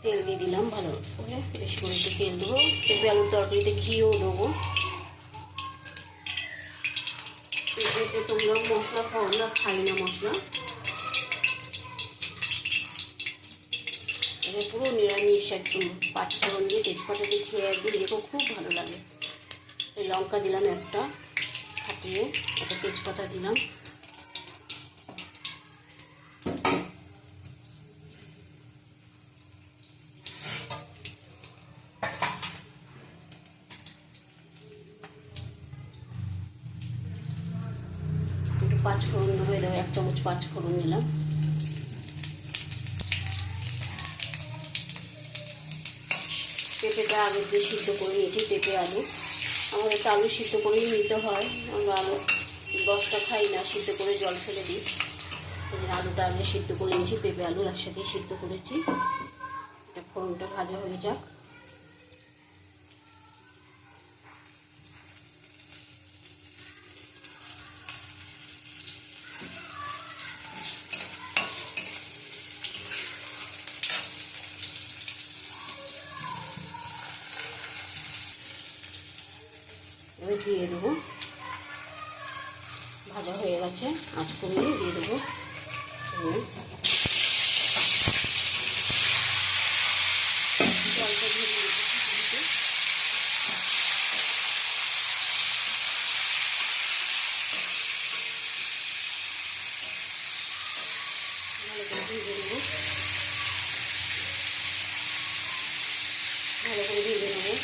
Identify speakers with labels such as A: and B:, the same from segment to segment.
A: তেল দিয়ে দিলাম ভালো করে, বেশি করে একটু তেল দেবো। পেঁপে আলুর তরকারিতে ঘিও দেবো। এতে তোমরা মশলা খাও, আমরা খাই না মশলা। এটা পুরো নিরামিষ একদম, পাঁচফোড়ন দিয়ে তেজপাতা দিয়ে খেয়ে একদম দেখো খুব ভালো লাগে। লঙ্কা দিলাম একটা ফাটিয়ে, একটা তেজপাতা দিলাম। একটু পাঁচফোড়ন দেবো, দেবো 1 চামচ পাঁচফোড়ন দিলাম। পেঁপেটা আলু দিয়ে সিদ্ধ করে নিয়েছি, পেঁপে আলু। আমাদের তো আলু সিদ্ধ করেই নিতে হয়, আমরা আলু 10টা খাই না, সিদ্ধ করে জল ফেলে দিই। আলুটা আগে সিদ্ধ করে নিয়েছি, পেঁপে আলু একসাথে সিদ্ধ করেছি। এটা ফোড়নটা ভাজা হয়ে যাক। এবার দিয়ে দেবো, ভাজা হয়ে গেছে, আঁচ কমিয়ে দিয়ে দেবো। জলটা দিয়ে দিয়েছি, ভালো করে ভেজে নেবো, ভালো করে ভেজে নেবো।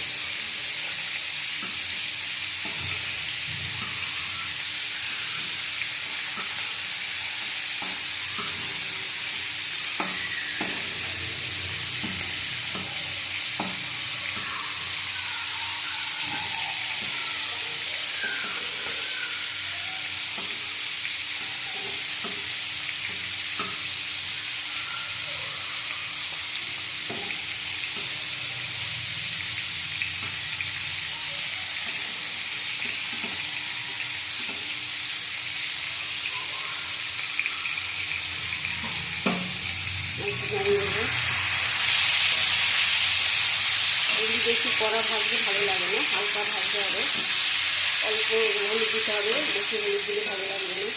A: জানিয়ে দেবো, এগুলি বেশি কড়া ভাজলে ভালো লাগে না, হালকা ভাজতে হবে। অল্প হলুদ দিতে হবে, বেশি হলুদ দিলে ভালো লাগবে না।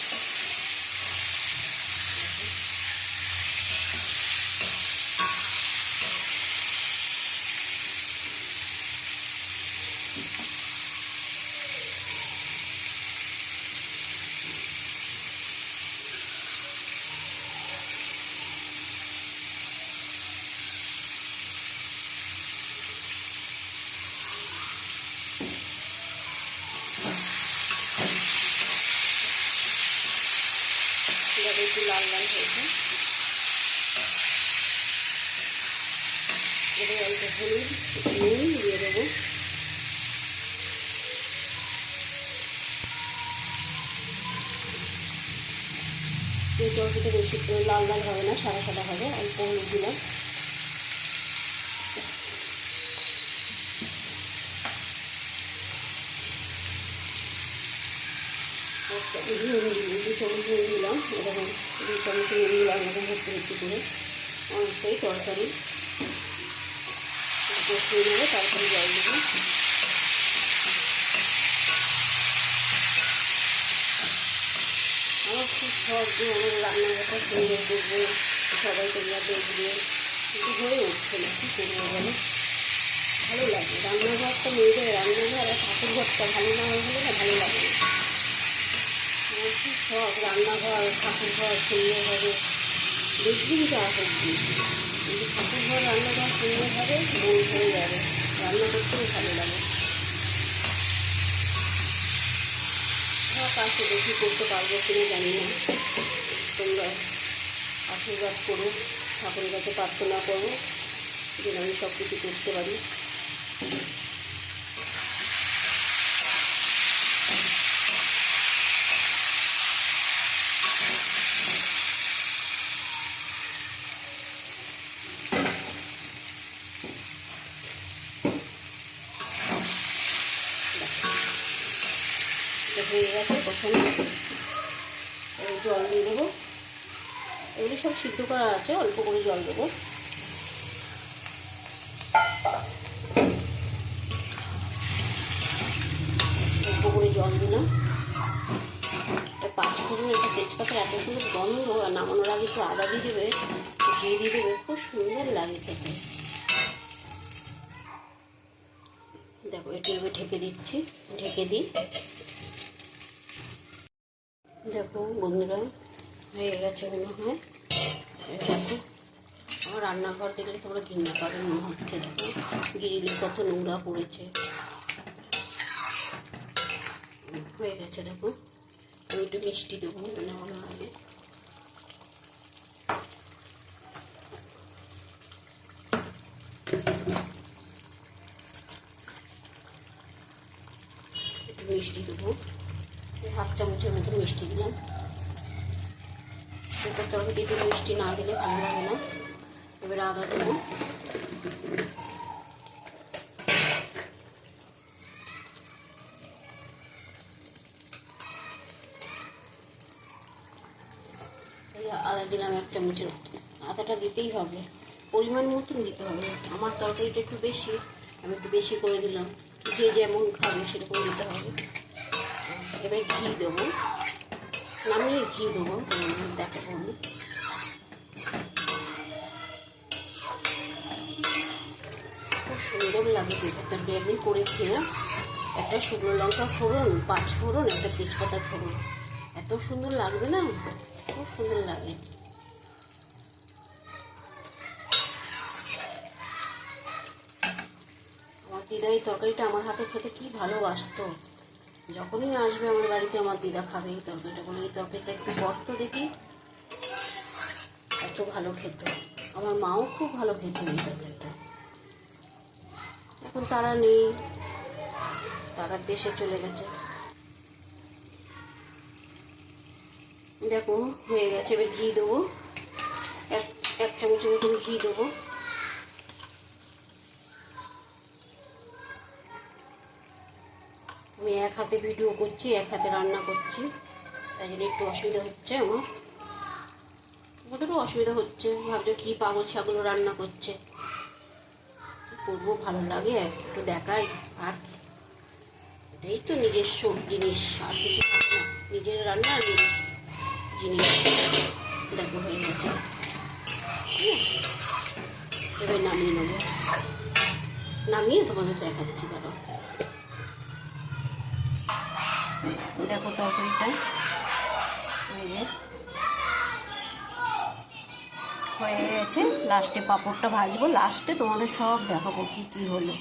A: এভাবে একটু লাল লাল হয়েছে। এবার অল্প হলুদ, নুন দিয়ে দেবো। এই তরকারিটা বেশি লাল লাল হবে না, সাদা সাদা হবে। অল্প হলুদ দিলাম। দু চামচ নুন দিলাম, এরকম 2 চামচ নুন দিলাম, এরকম ভর্তি ভর্তি করে। অনেকটাই তরকারি কষিয়ে নেবো, তারপরে জল দেবো। আমার খুব শখ যে আমার রান্নাঘরটা সুন্দর করবো, সবাই তোমরা দেখবে, কিন্তু হয়ে উঠছে না, কি করবো বলো। ভালো লাগে রান্নাঘরটা, মেয়েদের রান্নাঘর আর ঠাকুর ঘরটা ভালো না হয়ে গেলে না ভালো লাগে না। আমার খুব শখ রান্নাঘর ঠাকুর ঘর সুন্দর হবে, দেখবেন যা হোক কিন্তু ঠাকুর ঘর রান্নাঘর সুন্দর হবে, মন হয়ে যাবে, রান্না করতেও ভালো লাগে। কাছে দেখি করতে পারবো কিনা জানি না, তোমরা আশীর্বাদ করো, ঠাকুরের কাছে প্রার্থনা করো যেন আমি সব কিছু করতে পারি। হয়ে গেছে কষানো, জল দিয়ে দেবো। এগুলি সব সিদ্ধ করা আছে, অল্প করে জল দেবো। না, একটা পাঁচফোড়ন, একটা তেজপাতা, এত সুন্দর গন্ধ। আর নামানোর আগে একটু আদা দিয়ে দেবে, ঘি দিয়ে দেবে, খুব সুন্দর লাগে খেতে। দেখো এটি এবার ঢেকে দিচ্ছি, ঢেকে দিই। দেখো বন্ধুরা হয়ে গেছে মনে হয়। দেখো আমার রান্নাঘর দেখলে তোমরা ঘৃণা পাবে মনে হচ্ছে। দেখো গ্রিলে কত নোংরা পড়েছে। হয়ে গেছে দেখো। আমি একটু মিষ্টি দেবো নামানোর আগে। একটু মিষ্টি দেবো, 1/2 চামচের মতো মিষ্টি দিলাম। এবার তরকারিতে একটু মিষ্টি না দিলে ভালো লাগে না। এবার আদা দেবো, আদা দিলাম 1 চামচের মতো। আদাটা দিতেই হবে, পরিমাণ মতন দিতে হবে। আমার তরকারিটা একটু বেশি, আমি একটু বেশি করে দিলাম। যে যেমন খাবে সেরকম দিতে হবে। এবার ঘি দেবো, নামিয়ে ঘি দেবো, দেখাবো আমি। খুব সুন্দর লাগে তরকারি, একদিন করে খেয়েও। একটা শুকনো লঙ্কা ফোড়ন, 5 ফোড়ন, একটা তেজপাতা ফোড়ন, এত সুন্দর লাগবে না, খুব সুন্দর লাগে। আমার দিদা এই তরকারিটা আমার হাতে খেতে কি ভালোবাসতো। যখনই আসবে আমার বাড়িতে আমার দিদা খাবে এই তরকারিটা, বলে এই তরকারিটা একটু বর্ত দেখি, এত ভালো খেত। আমার মাও খুব ভালো খেত এই তরকারিটা। এখন তারা নেই, তারা দেশে চলে গেছে। দেখো হয়ে গেছে। এবার ঘি দেবো, এক চামচের মতন ঘি দেবো। আমি এক হাতে ভিডিও করছি, এক হাতে রান্না করছি, তাই জন্য একটু অসুবিধা হচ্ছে আমার। কতটুকু অসুবিধা হচ্ছে, ভাবছো কি পাগল ছাগল রান্না করছে। করবো, ভালো লাগে একটু দেখাই। আর এটাই তো নিজস্ব জিনিস, আর কিছু থাকে না। নিজের রান্না আর নিজের জিনিস। দেখো হয়ে গেছে, এবার নামিয়ে নেবো। নামিয়ে তোমাদের দেখাচ্ছি। দাঁড়াও, দেখো তরকারিটা হয়ে গেছে। লাস্টে পাঁপড়টা ভাজবো, লাস্টে তোমাদের সব দেখাবো কি কি হলো।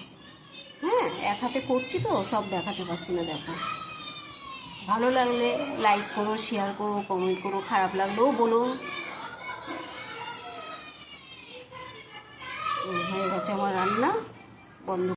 A: হ্যাঁ, এক হাতে করছি তো সব দেখাতে পারছি না। দেখো ভালো লাগলে লাইক করো, শেয়ার করো, কমেন্ট করো, খারাপ লাগলেও বলো। হয়ে গেছে আমার রান্না, বন্ধ।